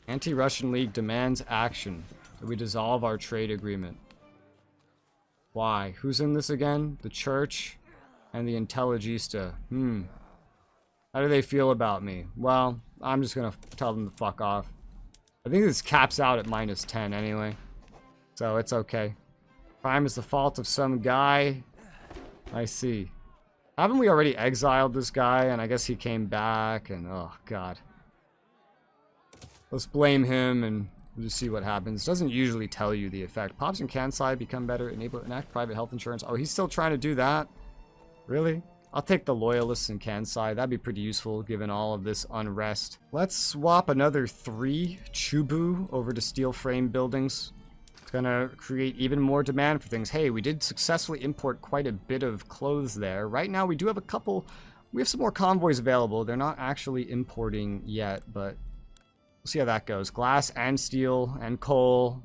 Anti-Russian League demands action. We dissolve our trade agreement. Why? Who's in this again? The church and the Intelligista. How do they feel about me? Well, I'm just gonna tell them to fuck off. I think this caps out at -10 anyway. So it's okay. Crime is the fault of some guy. I see. Haven't we already exiled this guy? And I guess he came back and oh god. Let's blame him and we'll just see what happens. Doesn't usually tell you the effect. Pops and Kansai become better. Enact private health insurance. Oh, he's still trying to do that? Really? I'll take the loyalists in Kansai. That'd be pretty useful given all of this unrest. Let's swap another 3 Chubu over to steel frame buildings. It's gonna create even more demand for things. Hey, we did successfully import quite a bit of clothes there. Right now we do have a couple. We have some more convoys available. They're not actually importing yet, but we'll see how that goes. Glass and steel and coal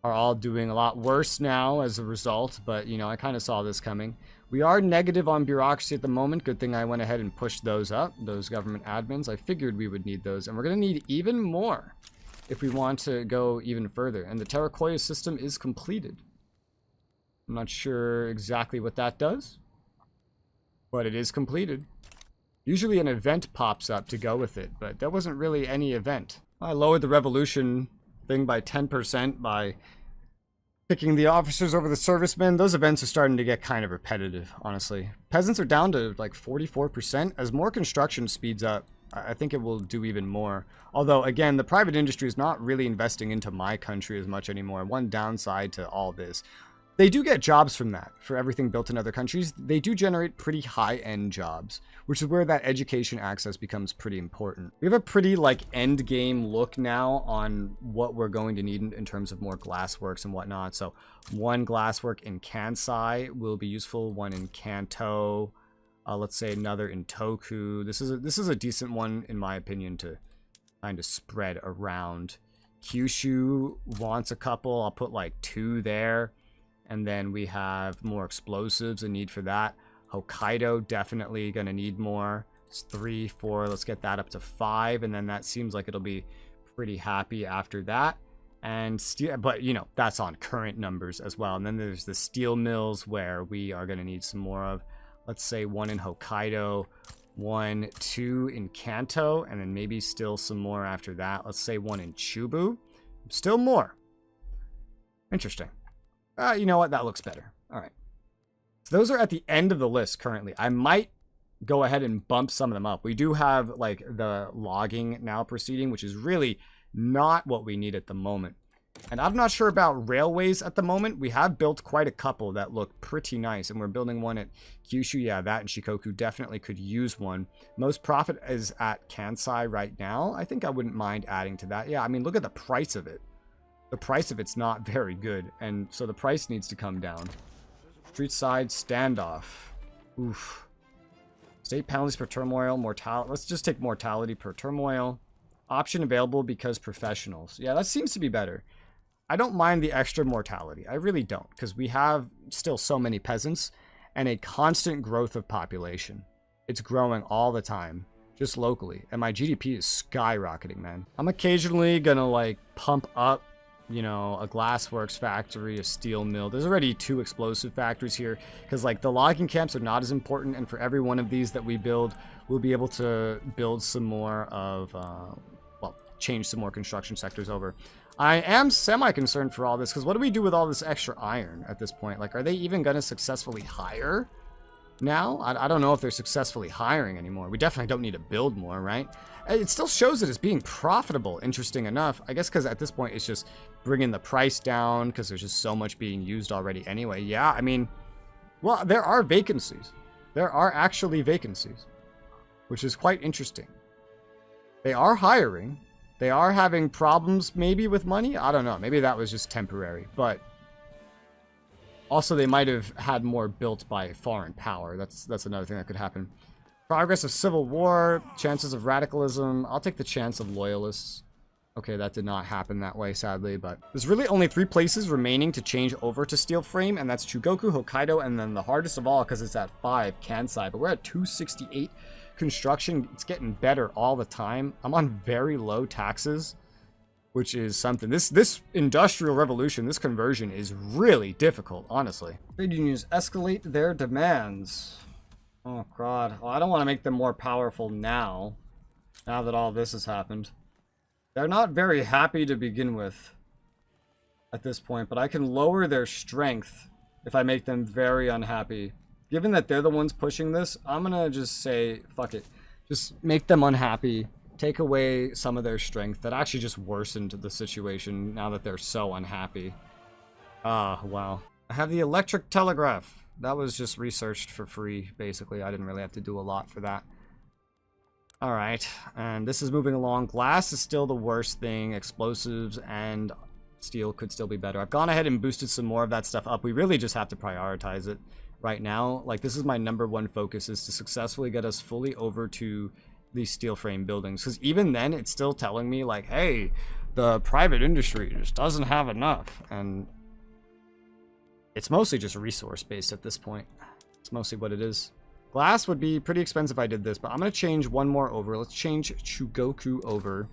are all doing a lot worse now as a result, but you know, I kind of saw this coming. We are negative on bureaucracy at the moment. Good thing I went ahead and pushed those up, those government admins. I figured we would need those, and we're going to need even more if we want to go even further. And the Terracotta system is completed. I'm not sure exactly what that does, but it is completed. Usually an event pops up to go with it, but there wasn't really any event. I lowered the revolution thing by 10% by picking the officers over the servicemen. Those events are starting to get kind of repetitive, honestly. Peasants are down to like 44%. As more construction speeds up, I think it will do even more. Although, again, the private industry is not really investing into my country as much anymore. One downside to all this. They do get jobs from that, for everything built in other countries. They do generate pretty high-end jobs, which is where that education access becomes pretty important. We have a pretty, like, end-game look now on what we're going to need in terms of more glassworks and whatnot. So, 1 glasswork in Kansai will be useful, 1 in Kanto, let's say another in Toku. This is a decent one, in my opinion, to kind of spread around. Kyushu wants a couple. I'll put, like, 2 there. And then we have more explosives, a need for that. Hokkaido, definitely going to need more. It's 3, 4, let's get that up to 5. And then that seems like it'll be pretty happy after that. And steel, but you know, that's on current numbers as well. And then there's the steel mills where we are going to need some more of. Let's say 1 in Hokkaido, 1, 2 in Kanto, and then maybe still some more after that. Let's say 1 in Chubu. Still more. Interesting. You know what? That looks better. All right. So those are at the end of the list currently. I might go ahead and bump some of them up. We do have like the logging now proceeding, which is really not what we need at the moment. And I'm not sure about railways at the moment. We have built quite a couple that look pretty nice. And we're building one at Kyushu. Yeah, that and Shikoku definitely could use one. Most profit is at Kansai right now. I think I wouldn't mind adding to that. Yeah, I mean, look at the price of it. The price of it's not very good, and so the price needs to come down. Street side standoff. Oof. State penalties per turmoil, mortality. Let's just take mortality per turmoil. Option available because professionals. Yeah, that seems to be better. I don't mind the extra mortality. I really don't, because we have still so many peasants and a constant growth of population. It's growing all the time, just locally, and my GDP is skyrocketing, man. I'm occasionally gonna like pump up, you know, a glassworks factory, a steel mill. There's already 2 explosive factories here because like the logging camps are not as important, and for every one of these that we build, we'll be able to build some more of well, change some more construction sectors over. I am semi-concerned for all this because what do we do with all this extra iron at this point? Like, are they even going to successfully hire now? I don't know if they're successfully hiring anymore. We definitely don't need to build more, right? It still shows it as being profitable, interesting enough. I guess because at this point it's just bringing the price down because there's just so much being used already anyway. Yeah, I mean, well, there are vacancies. There are actually vacancies, which is quite interesting. They are hiring. They are having problems maybe with money. I don't know. Maybe that was just temporary, but also they might have had more built by foreign power. That's another thing that could happen. Progress of civil war, chances of radicalism. I'll take the chance of loyalists. Okay, that did not happen that way, sadly, but there's really only 3 places remaining to change over to steel frame, and that's Chugoku, Hokkaido, and then the hardest of all, because it's at 5, Kansai, but we're at 268 construction. It's getting better all the time. I'm on very low taxes, which is something. This industrial revolution, this conversion is really difficult, honestly. Trade unions escalate their demands. Oh god. Well, I don't want to make them more powerful now that all this has happened. They're not very happy to begin with at this point, but I can lower their strength if I make them very unhappy. Given that they're the ones pushing this, I'm gonna just say, fuck it. Just make them unhappy. Take away some of their strength. That actually just worsened the situation now that they're so unhappy. Ah, wow. I have the electric telegraph. That was just researched for free, basically. I didn't really have to do a lot for that. Alright, and this is moving along. Glass is still the worst thing. Explosives and steel could still be better. I've gone ahead and boosted some more of that stuff up. We really just have to prioritize it right now. Like, this is my #1 focus, is to successfully get us fully over to these steel frame buildings, because even then it's still telling me like, hey, the private industry just doesn't have enough, and it's mostly just resource based at this point. It's mostly what it is. Glass would be pretty expensive if I did this, but I'm going to change one more over. Let's change Chugoku over.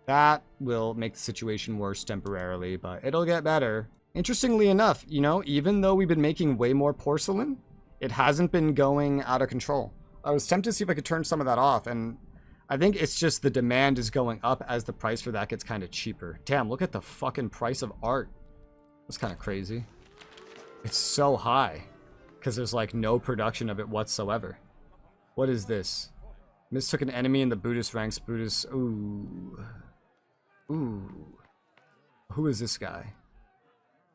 That will make the situation worse temporarily, but it'll get better. Interestingly enough, you know, even though we've been making way more porcelain, it hasn't been going out of control. I was tempted to see if I could turn some of that off, and I think it's just the demand is going up as the price for that gets kind of cheaper. Damn, look at the fucking price of art. That's kind of crazy. It's so high because there's like no production of it whatsoever. What is this? Mistook an enemy in the Buddhist ranks. Buddhist. Ooh. Ooh. Who is this guy?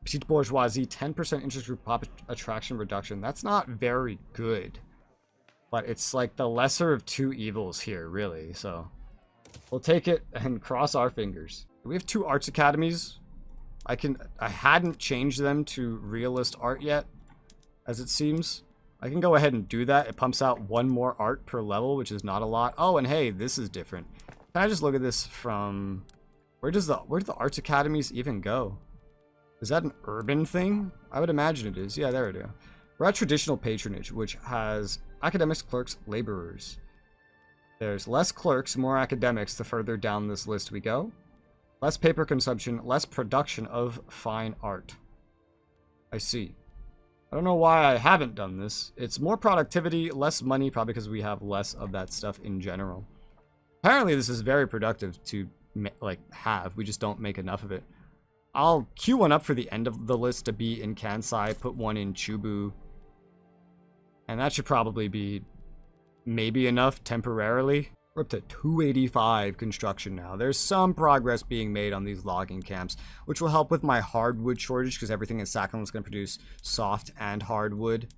Petite bourgeoisie, 10% interest group pop attraction reduction. That's not very good. But it's like the lesser of two evils here, really. So we'll take it and cross our fingers. We have 2 arts academies. I hadn't changed them to realist art yet, as it seems. I can go ahead and do that. It pumps out 1 more art per level, which is not a lot. Oh, and hey, this is different. Can I just look at this from... where do the arts academies even go? Is that an urban thing? I would imagine it is. Yeah, there it is. We're at traditional patronage, which has academics, clerks, laborers. There's less clerks, more academics the further down this list we go. Less paper consumption, less production of fine art. I see. I don't know why I haven't done this. It's more productivity, less money, probably because we have less of that stuff in general. Apparently this is very productive to like have. We just don't make enough of it. I'll queue one up for the end of the list to be in Kansai, put one in Chubu. And that should probably be maybe enough temporarily. We're up to 285 construction now. There's some progress being made on these logging camps, which will help with my hardwood shortage, because everything in Sakhalin is going to produce soft and hardwood.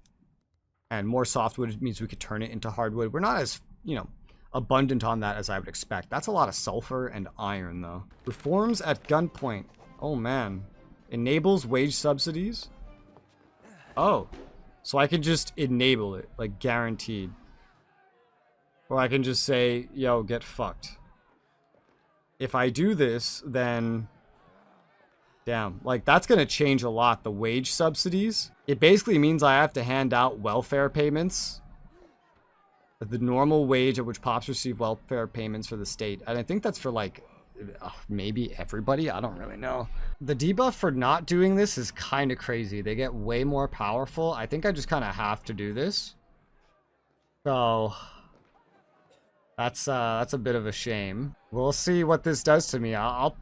And more softwood means we could turn it into hardwood. We're not as, you know, abundant on that as I would expect. That's a lot of sulfur and iron, though. Reforms at gunpoint. Oh, man. Enables wage subsidies? Oh. So I can just enable it, like guaranteed. Or I can just say, yo, get fucked. If I do this, then... damn, like that's gonna change a lot, the wage subsidies. It basically means I have to hand out welfare payments. The normal wage at which pops receive welfare payments for the state. And I think that's for like... maybe everybody? I don't really know. The debuff for not doing this is kind of crazy. They get way more powerful. I think I just kind of have to do this. So that's a bit of a shame. We'll see what this does to me. I'll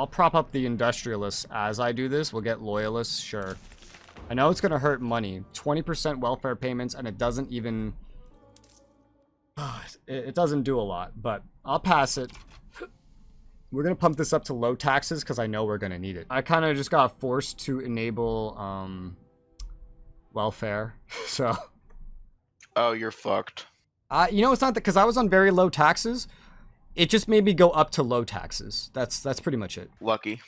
prop up the industrialists as I do this. We'll get loyalists, sure. I know it's gonna hurt money. 20% welfare payments, and it doesn't even... it doesn't do a lot, but I'll pass it. We're going to pump this up to low taxes because I know we're going to need it. I kind of just got forced to enable welfare, so... oh, you're fucked. You know, it's not that, because I was on very low taxes. It just made me go up to low taxes. That's pretty much it. Lucky.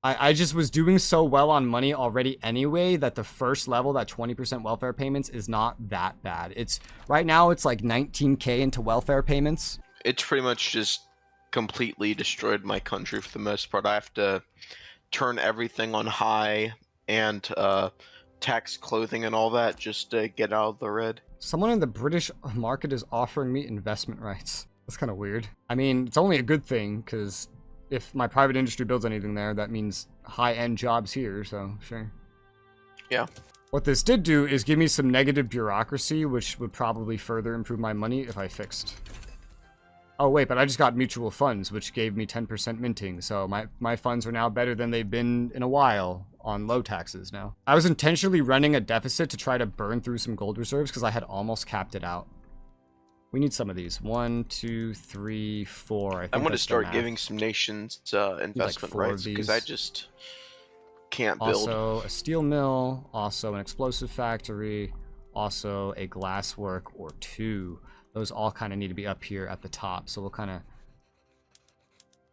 I just was doing so well on money already anyway that the first level, that 20% welfare payments, is not that bad. It's right now it's like 19k into welfare payments. It's pretty much just completely destroyed my country for the most part. I have to turn everything on high and tax clothing and all that just to get out of the red. Someone in the British market is offering me investment rights. That's kind of weird. I mean, it's only a good thing because if my private industry builds anything there, that means high-end jobs here, so sure. Yeah. What this did do is give me some negative bureaucracy, which would probably further improve my money if I fixed. Oh, wait, but I just got mutual funds, which gave me 10% minting, so my funds are now better than they've been in a while on low taxes now. I was intentionally running a deficit to try to burn through some gold reserves because I had almost capped it out. We need some of these. 1, 2, 3, 4. I think I'm going to that's the start math. giving some nations investment 4 of rights because I these. just can't build. Also a steel mill, also an explosive factory, also a glass work or 2. Those all kind of need to be up here at the top, so we'll kind of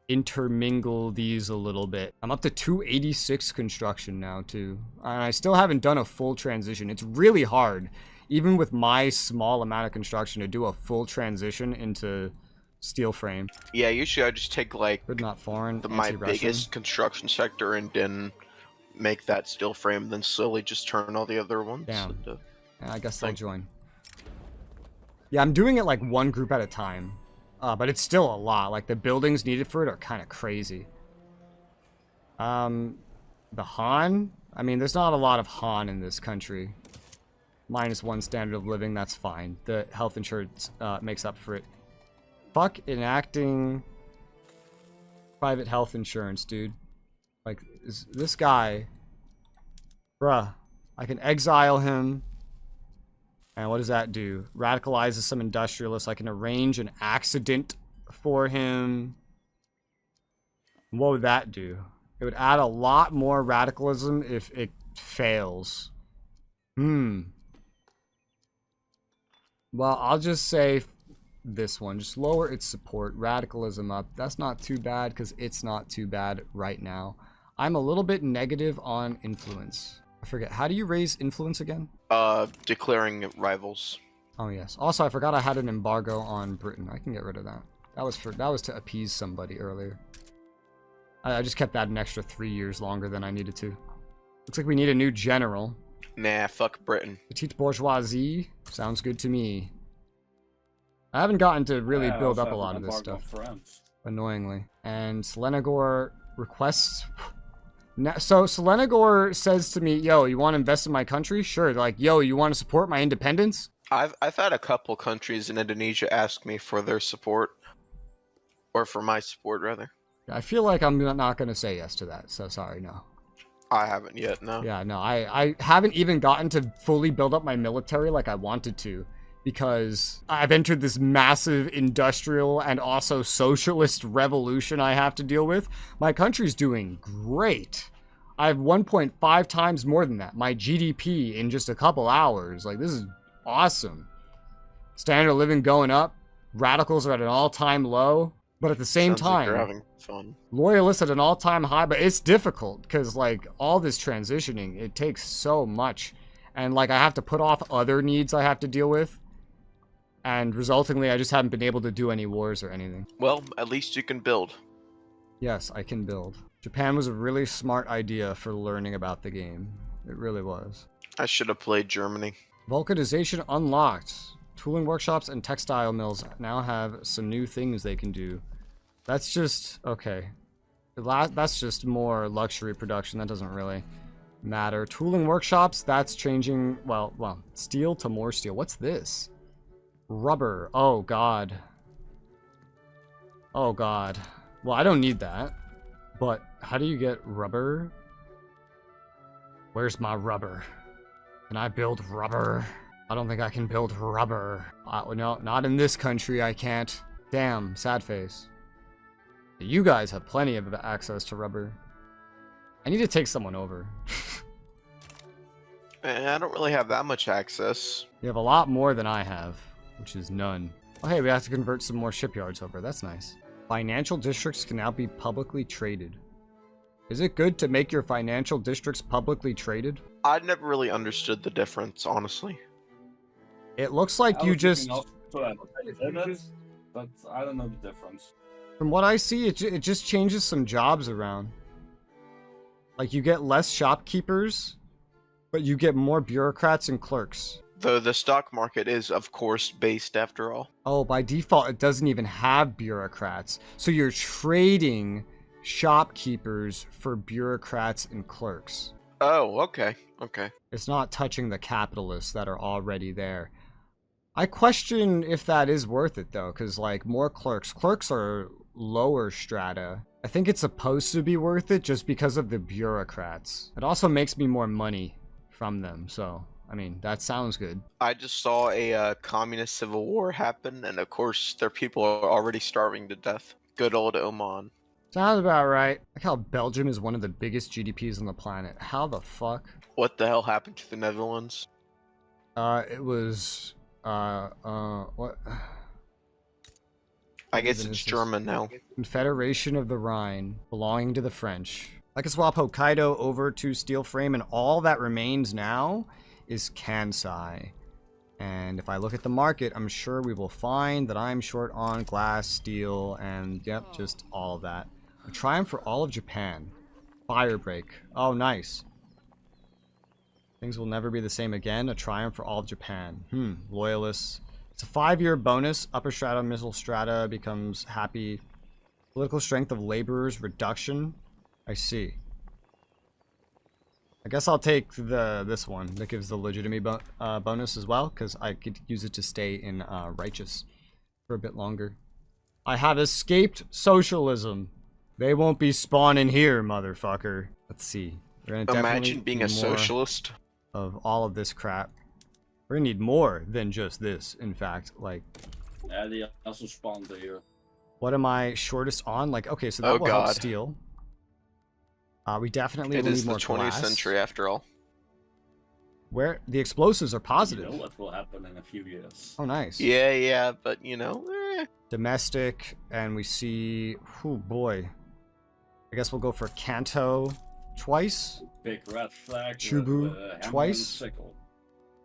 intermingle these a little bit. I'm up to 286 construction now too, and I still haven't done a full transition. It's really hard, even with my small amount of construction, to do a full transition into steel frame. Yeah, usually I just take like Good, not foreign. my Anti-Russian. biggest construction sector and then make that steel frame, then slowly just turn all the other ones. Damn. Into I guess they'll join. Yeah, I'm doing it like one group at a time. But it's still a lot. Like, the buildings needed for it are kind of crazy. The Han? I mean, there's not a lot of Han in this country. -1 standard of living, that's fine. The health insurance makes up for it. Fuck enacting private health insurance, dude. Like, this guy... Bruh. I can exile him. And what does that do? Radicalizes some industrialists. I can arrange an accident for him. What would that do? It would add a lot more radicalism if it fails. Well, I'll just say this one. Just lower its support. Radicalism up. That's not too bad because it's not too bad right now. I'm a little bit negative on influence. I forget. How do you raise influence again? Declaring rivals. Oh yes. Also, I forgot I had an embargo on Britain. I can get rid of that. That was to appease somebody earlier. I just kept that an extra 3 years longer than I needed to. Looks like we need a new general. Nah, fuck Britain. Petite bourgeoisie sounds good to me. I haven't gotten to really build up a lot of this stuff. Annoyingly. And Selenagor requests... So Selenagor says to me, yo, you want to invest in my country? Sure. They're like, yo, you want to support my independence? I've had a couple countries in Indonesia ask me for their support. Or for my support, rather. I feel like I'm not going to say yes to that, so sorry, no. I haven't yet, no. Yeah, no, I haven't even gotten to fully build up my military like I wanted to, because I've entered this massive industrial and also socialist revolution I have to deal with. My country's doing great. I have 1.5 times more than that. My GDP in just a couple hours. Like, this is awesome. Standard of living going up. Radicals are at an all-time low. But at the same Sounds like time, you're having fun. Loyalists at an all-time high. But it's difficult because, like, all this transitioning, it takes so much. And, like, I have to put off other needs I have to deal with. And resultingly, I just haven't been able to do any wars or anything. Well, at least you can build. Yes, I can build. Japan was a really smart idea for learning about the game. It really was. I should have played Germany. Vulcanization unlocked. Tooling workshops and textile mills now have some new things they can do. That's just... okay. That's just more luxury production. That doesn't really matter. Tooling workshops, that's changing... Well, steel to more steel. What's this? Rubber. Oh, God. Oh, God. Well, I don't need that. But how do you get rubber? Where's my rubber? Can I build rubber? I don't think I can build rubber. No, not in this country, I can't. Damn, sad face. You guys have plenty of access to rubber. I need to take someone over. I don't really have that much access. You have a lot more than I have, which is none. Oh, hey, we have to convert some more shipyards over. That's nice. Financial districts can now be publicly traded. Is it good to make your financial districts publicly traded? I never really understood the difference, honestly. It looks like you just... but I don't know the difference. From what I see, it just changes some jobs around. Like, you get less shopkeepers, but you get more bureaucrats and clerks. Though the stock market is, of course, based after all. Oh, by default, it doesn't even have bureaucrats. So you're trading shopkeepers for bureaucrats and clerks. Oh, okay. Okay. It's not touching the capitalists that are already there. I question if that is worth it though, because like more clerks. Clerks are lower strata. I think it's supposed to be worth it just because of the bureaucrats. It also makes me more money from them, so I mean that sounds good. I just saw a communist civil war happen, and of course their people are already starving to death. Good old Oman. Sounds about right. Like how Belgium is one of the biggest GDPs on the planet. How the fuck? What the hell happened to the Netherlands? It was what? I guess even it's is this? German now. Confederation of the Rhine, belonging to the French. I can swap Hokkaido over to steel frame, and all that remains now is Kansai. And if I look at the market, I'm sure we will find that I'm short on glass, steel, and yep, just all of that. A triumph for all of Japan. Firebreak. Oh, nice. Things will never be the same again. A triumph for all of Japan. Loyalists. It's a 5-year bonus. Upper strata, middle strata becomes happy. Political strength of laborers reduction. I see. I guess I'll take this one that gives the legitimacy bonus as well, because I could use it to stay in righteous for a bit longer. I have escaped socialism. They won't be spawning here, motherfucker. Let's see. We're gonna definitely Imagine being a need more socialist. of all of this crap. We're gonna need more than just this, in fact. Like, Yeah, they also spawned here. what am I shortest on? Like, okay, so that Oh, will help God. steel. We definitely It will is need the more 20th glass. century after all. Where the explosives are You positive. know what will happen in a few years. Oh, nice. Yeah, but you know, Domestic, and we see, oh boy. I guess we'll go for Kanto twice, Big red flag. Chubu with a hammer and twice. sickle.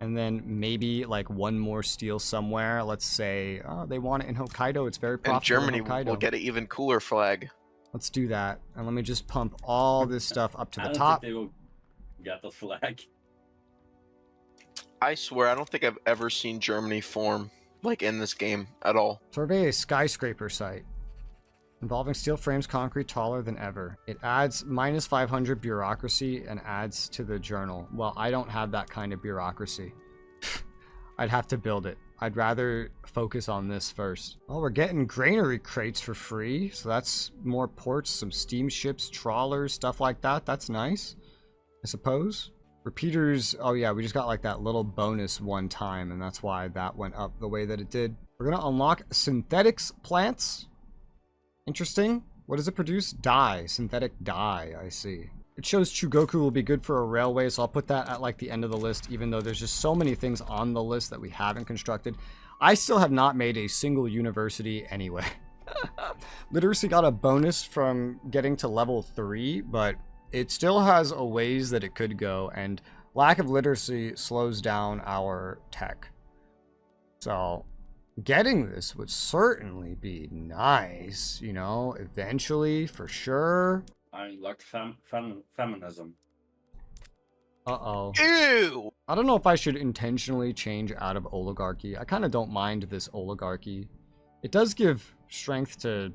and then maybe like one more steel somewhere. Let's say, oh, they want it in Hokkaido. It's very and profitable Germany in Hokkaido. will get an even cooler flag. Let's do that. And let me just pump all this stuff up to I the don't top. think they will get the flag. I swear, I don't think I've ever seen Germany form like in this game at all. Survey a skyscraper site. Involving steel frames, concrete taller than ever. It adds minus 500 bureaucracy and adds to the journal. Well, I don't have that kind of bureaucracy. I'd have to build it. I'd rather focus on this first. Oh, we're getting granary crates for free. So that's more ports, some steamships, trawlers, stuff like that. That's nice, I suppose. Repeaters, oh yeah, we just got like that little bonus one time, and that's why that went up the way that it did. We're gonna unlock synthetics plants. Interesting. What does it produce? Dye. Synthetic dye, I see. It shows Chugoku will be good for a railway, so I'll put that at like the end of the list, even though there's just so many things on the list that we haven't constructed. I still have not made a single university anyway. Literacy got a bonus from getting to level 3, but it still has a ways that it could go, and lack of literacy slows down our tech. So getting this would certainly be nice, you know, eventually, for sure. I unlocked feminism. Uh-oh. Ew! I don't know if I should intentionally change out of oligarchy. I kind of don't mind this oligarchy. It does give strength to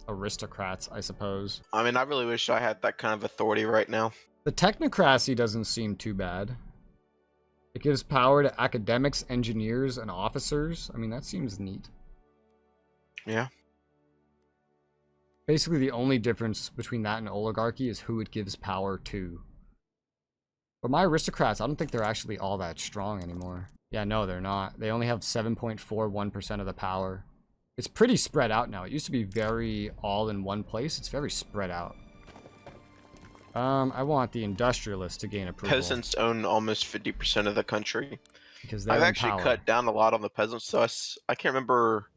aristocrats, I suppose. I mean, I really wish I had that kind of authority right now. The technocracy doesn't seem too bad. It gives power to academics, engineers, and officers. I mean, that seems neat. Yeah. Basically, the only difference between that and oligarchy is who it gives power to. But my aristocrats, I don't think they're actually all that strong anymore. Yeah, no, they're not. They only have 7.41% of the power. It's pretty spread out now. It used to be very all in one place. It's very spread out. I want the industrialists to gain approval. Peasants own almost 50% of the country. Because they're I've in actually power. cut down a lot on the peasants, so I can't remember.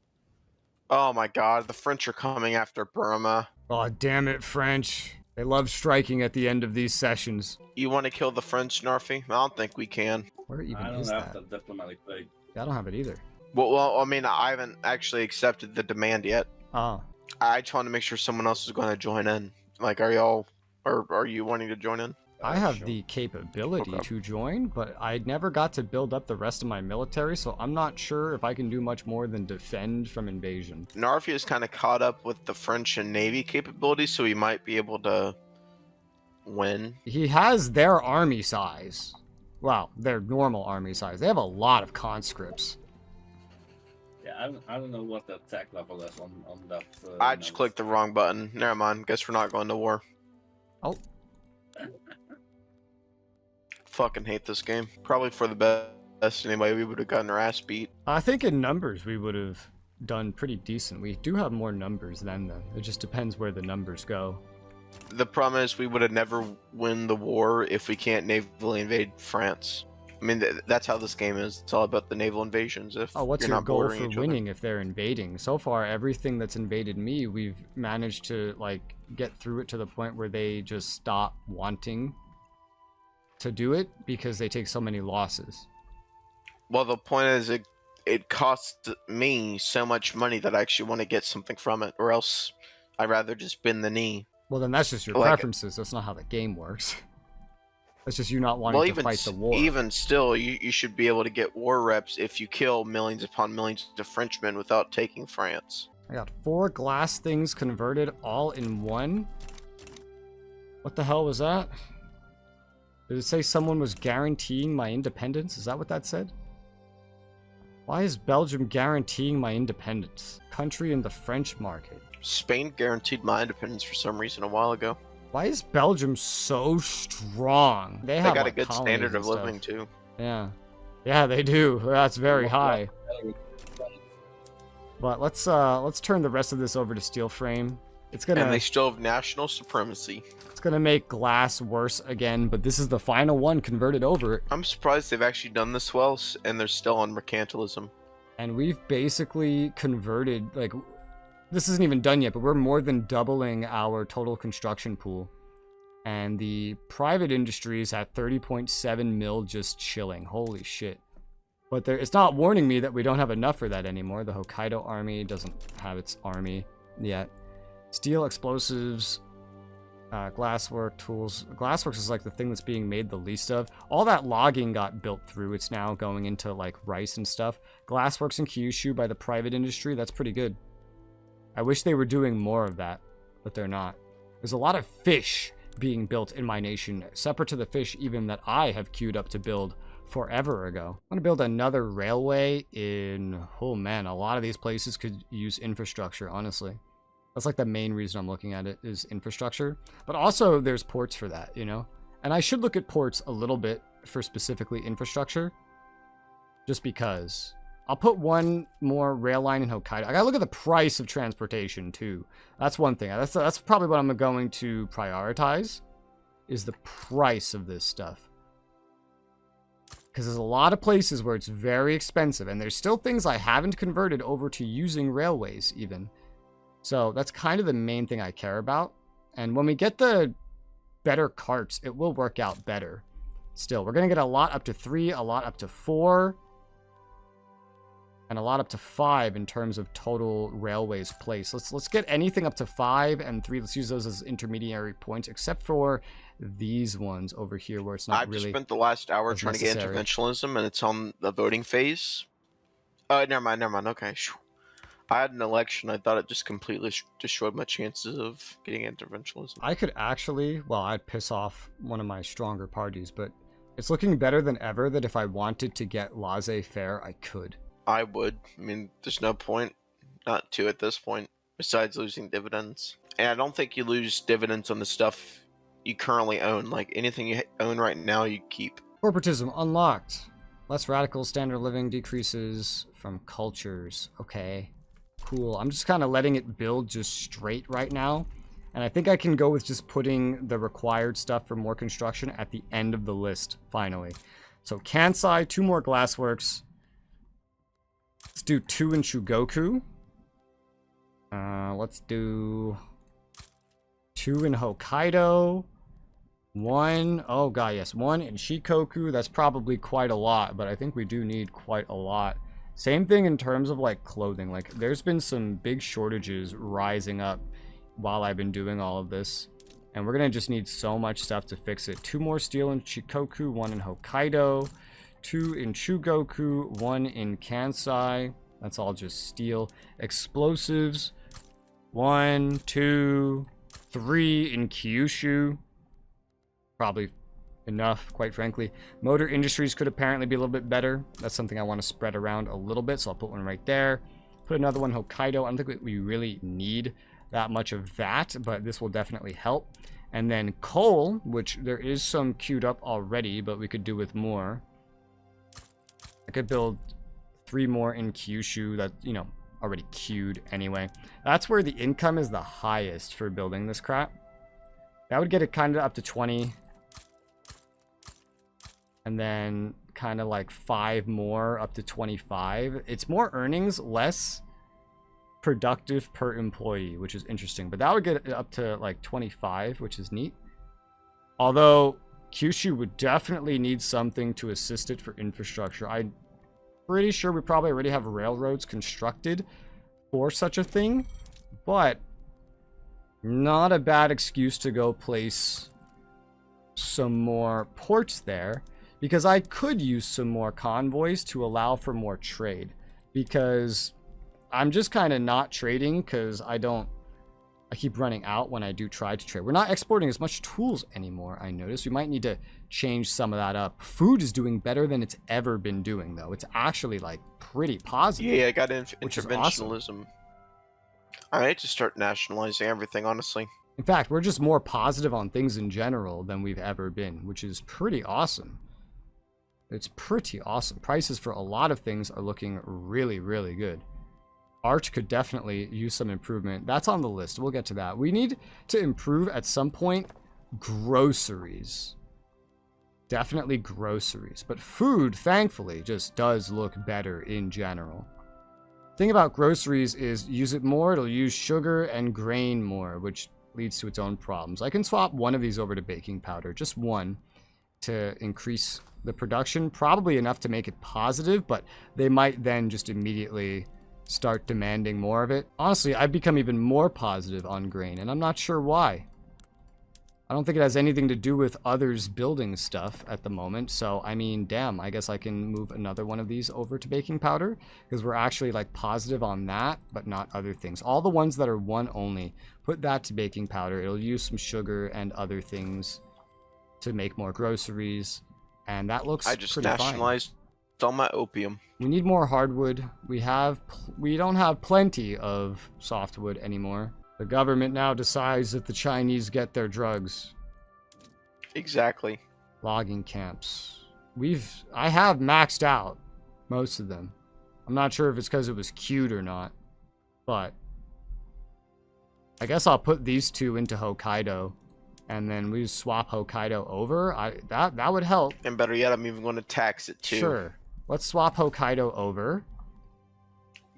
Oh my god, the French are coming after Burma. Oh, damn it, French. They love striking at the end of these sessions. You want to kill the French, Narfi? I don't think we can. Where even I don't is have that? the diplomatic plate. Yeah, I don't have it either. Well, I mean, I haven't actually accepted the demand yet. Oh. I just wanted to make sure someone else is going to join in. Like, are y'all, or are you wanting to join in? I have Sure. the capability Okay. to join, but I never got to build up the rest of my military, so I'm not sure if I can do much more than defend from invasion. Narfi is kind of caught up with the French and Navy capabilities, so he might be able to win. He has their army size. Well, their normal army size. They have a lot of conscripts. Yeah, I don't know what the attack level is on that. I just note. clicked the wrong button. Never mind. Guess we're not going to war. Oh, Fucking hate this game. Probably for the best anyway. We would have gotten our ass beat. I think in numbers we would have done pretty decent. We do have more numbers than them. It just depends where the numbers go. The problem is we would have never win the war if we can't navally invade France. I mean, that's how this game is. It's all about the naval invasions. If Oh, what's you're your not goal bordering for each other. winning if they're invading? So far, everything that's invaded me, we've managed to, like, get through it to the point where they just stop wanting to do it because they take so many losses. Well, the point is, it costs me so much money that I actually want to get something from it, or else I'd rather just bend the knee. Well, then that's just your Like- preferences. That's not how the game works. That's just you not wanting Well, to fight the war. even still, you should be able to get war reps if you kill millions upon millions of Frenchmen without taking France. I got 4 glass things converted all in one. What the hell was that? Did it say someone was guaranteeing my independence? Is that what that said? Why is Belgium guaranteeing my independence? Country in the French market. Spain guaranteed my independence for some reason a while ago. Why is Belgium so strong? They They have got a like, good colonies standard and of stuff. living too. Yeah. Yeah, they do. That's very high. But let's turn the rest of this over to steel frame. It's And gonna they still have national supremacy. it's gonna make glass worse again, but this is the final one converted over. I'm surprised they've actually done this well, and they're still on mercantilism. And we've basically converted, like, this isn't even done yet, but we're more than doubling our total construction pool. And the private industry is at 30.7 mil just chilling. Holy shit. But it's not warning me that we don't have enough for that anymore. The Hokkaido army doesn't have its army yet. Steel, explosives, glasswork, tools. Glassworks is like the thing that's being made the least of. All that logging got built through. It's now going into like rice and stuff. Glassworks in Kyushu by the private industry. That's pretty good. I wish they were doing more of that, but they're not. There's a lot of fish being built in my nation, separate to the fish even that I have queued up to build forever ago. I'm gonna build another railway in, oh man, a lot of these places could use infrastructure, honestly. That's like the main reason I'm looking at it is infrastructure. But also there's ports for that, you know? And I should look at ports a little bit for specifically infrastructure. Just because. I'll put one more rail line in Hokkaido. I gotta look at the price of transportation too. That's one thing. That's probably what I'm going to prioritize, is the price of this stuff. Because there's a lot of places where it's very expensive, and there's still things I haven't converted over to using railways even. So that's kind of the main thing I care about. And when we get the better carts, it will work out better. Still, we're going to get a lot up to 3, a lot up to 4, and a lot up to 5 in terms of total railways placed. Let's get anything up to 5 and 3. Let's use those as intermediary points, except for these ones over here where it's not I've really... just spent the last hour as trying to get necessary. interventionalism, and it's on the voting phase. Never mind. Okay. Phew. I had an election. I thought it just completely destroyed my chances of getting interventionalism. I could actually, well, I'd piss off one of my stronger parties, but it's looking better than ever that if I wanted to get laissez-faire, I could. I would. I mean, there's no point not to at this point, besides losing dividends. And I don't think you lose dividends on the stuff you currently own. Like, anything you own right now, you keep. Corporatism unlocked. Less radical standard of living decreases from cultures. Okay, cool. I'm just kind of letting it build just straight right now. And I think I can go with just putting the required stuff for more construction at the end of the list, finally. So Kansai, 2 more glassworks. Let's do 2 in Chugoku. Let's do 2 in Hokkaido. 1, oh god, yes, 1 in Shikoku. That's probably quite a lot, but I think we do need quite a lot. Same thing in terms of like clothing. Like there's been some big shortages rising up while I've been doing all of this. And we're going to just need so much stuff to fix it. 2 more steel in Shikoku, 1 in Hokkaido, 2 in Chugoku, 1 in Kansai. That's all just steel. Explosives, 1, 2, 3 in Kyushu. Probably enough, quite frankly. Motor industries could apparently be a little bit better. That's something I want to spread around a little bit, so I'll put one right there. Put another one Hokkaido. I don't think we really need that much of that, but this will definitely help. And then coal, which there is some queued up already, but we could do with more. I could build 3 more in Kyushu that, you know, already queued anyway. That's where the income is the highest for building this crap. That would get it kind of up to 20. And then kind of like 5 more up to 25. It's more earnings, less productive per employee, which is interesting. But that would get it up to like 25, which is neat. Although Kyushu would definitely need something to assist it for infrastructure. I'm pretty sure we probably already have railroads constructed for such a thing. But not a bad excuse to go place some more ports there. Because I could use some more convoys to allow for more trade. Because I'm just kind of not trading because I keep running out when I do try to trade. We're not exporting as much tools anymore, I notice. We might need to change some of that up. Food is doing better than it's ever been doing, though. It's actually, like, pretty positive. Yeah, I got which is interventionalism. awesome. I might just start nationalizing everything, honestly. In fact, we're just more positive on things in general than we've ever been, which is pretty awesome. It's pretty awesome. Prices for a lot of things are looking really, really good. Art could definitely use some improvement. That's on the list. We'll get to that. We need to improve at some point groceries. Definitely groceries. But food, thankfully, just does look better in general. Thing about groceries is use it more, it'll use sugar and grain more, which leads to its own problems. I can swap one of these over to baking powder, just one, to increase the production, probably enough to make it positive, but they might then just immediately start demanding more of it. Honestly, I've become even more positive on grain, and I'm not sure why. I don't think it has anything to do with others building stuff at the moment, so I mean, damn, I guess I can move another one of these over to baking powder, because we're actually like positive on that, but not other things. All the ones that are 1 only, put that to baking powder. It'll use some sugar and other things to make more groceries. And that looks I just pretty nationalized all my opium. We need more hardwood. We don't have plenty of softwood anymore. The government now decides that the Chinese get their drugs. Exactly. Logging camps. I have maxed out most of them. I'm not sure if it's because it was queued or not, but I guess I'll put these 2 into Hokkaido. And then we swap Hokkaido over. That would help. And better yet, I'm even going to tax it too. Sure. Let's swap Hokkaido over.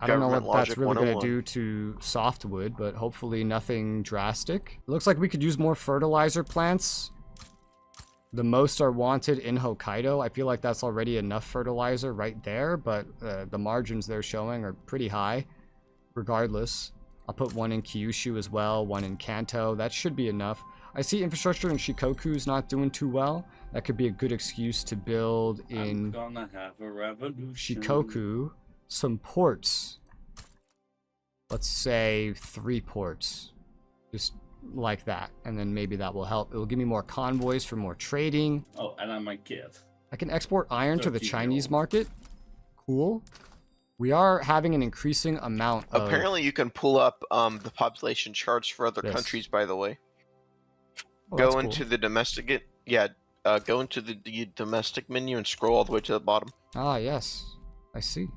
I don't know what that's really going to do to softwood, but hopefully nothing drastic. It looks like we could use more fertilizer plants. The most are wanted in Hokkaido. I feel like that's already enough fertilizer right there, but the margins they're showing are pretty high. Regardless, I'll put 1 in Kyushu as well, 1 in Kanto. That should be enough. I see infrastructure in Shikoku's not doing too well. That could be a good excuse to build in I'm gonna have a revolution. Shikoku some ports. Let's say 3 ports. Just like that. And then maybe that will help. It will give me more convoys for more trading. Oh, and I'm a kid. I can export iron to the 13-year-old. Chinese market. Cool. We are having an increasing amount of... Apparently you can pull up the population charts for other Yes. countries, by the way. Oh, that's Go cool. into the domestic... go into the domestic menu and scroll all the way to the bottom. Ah, yes. I see.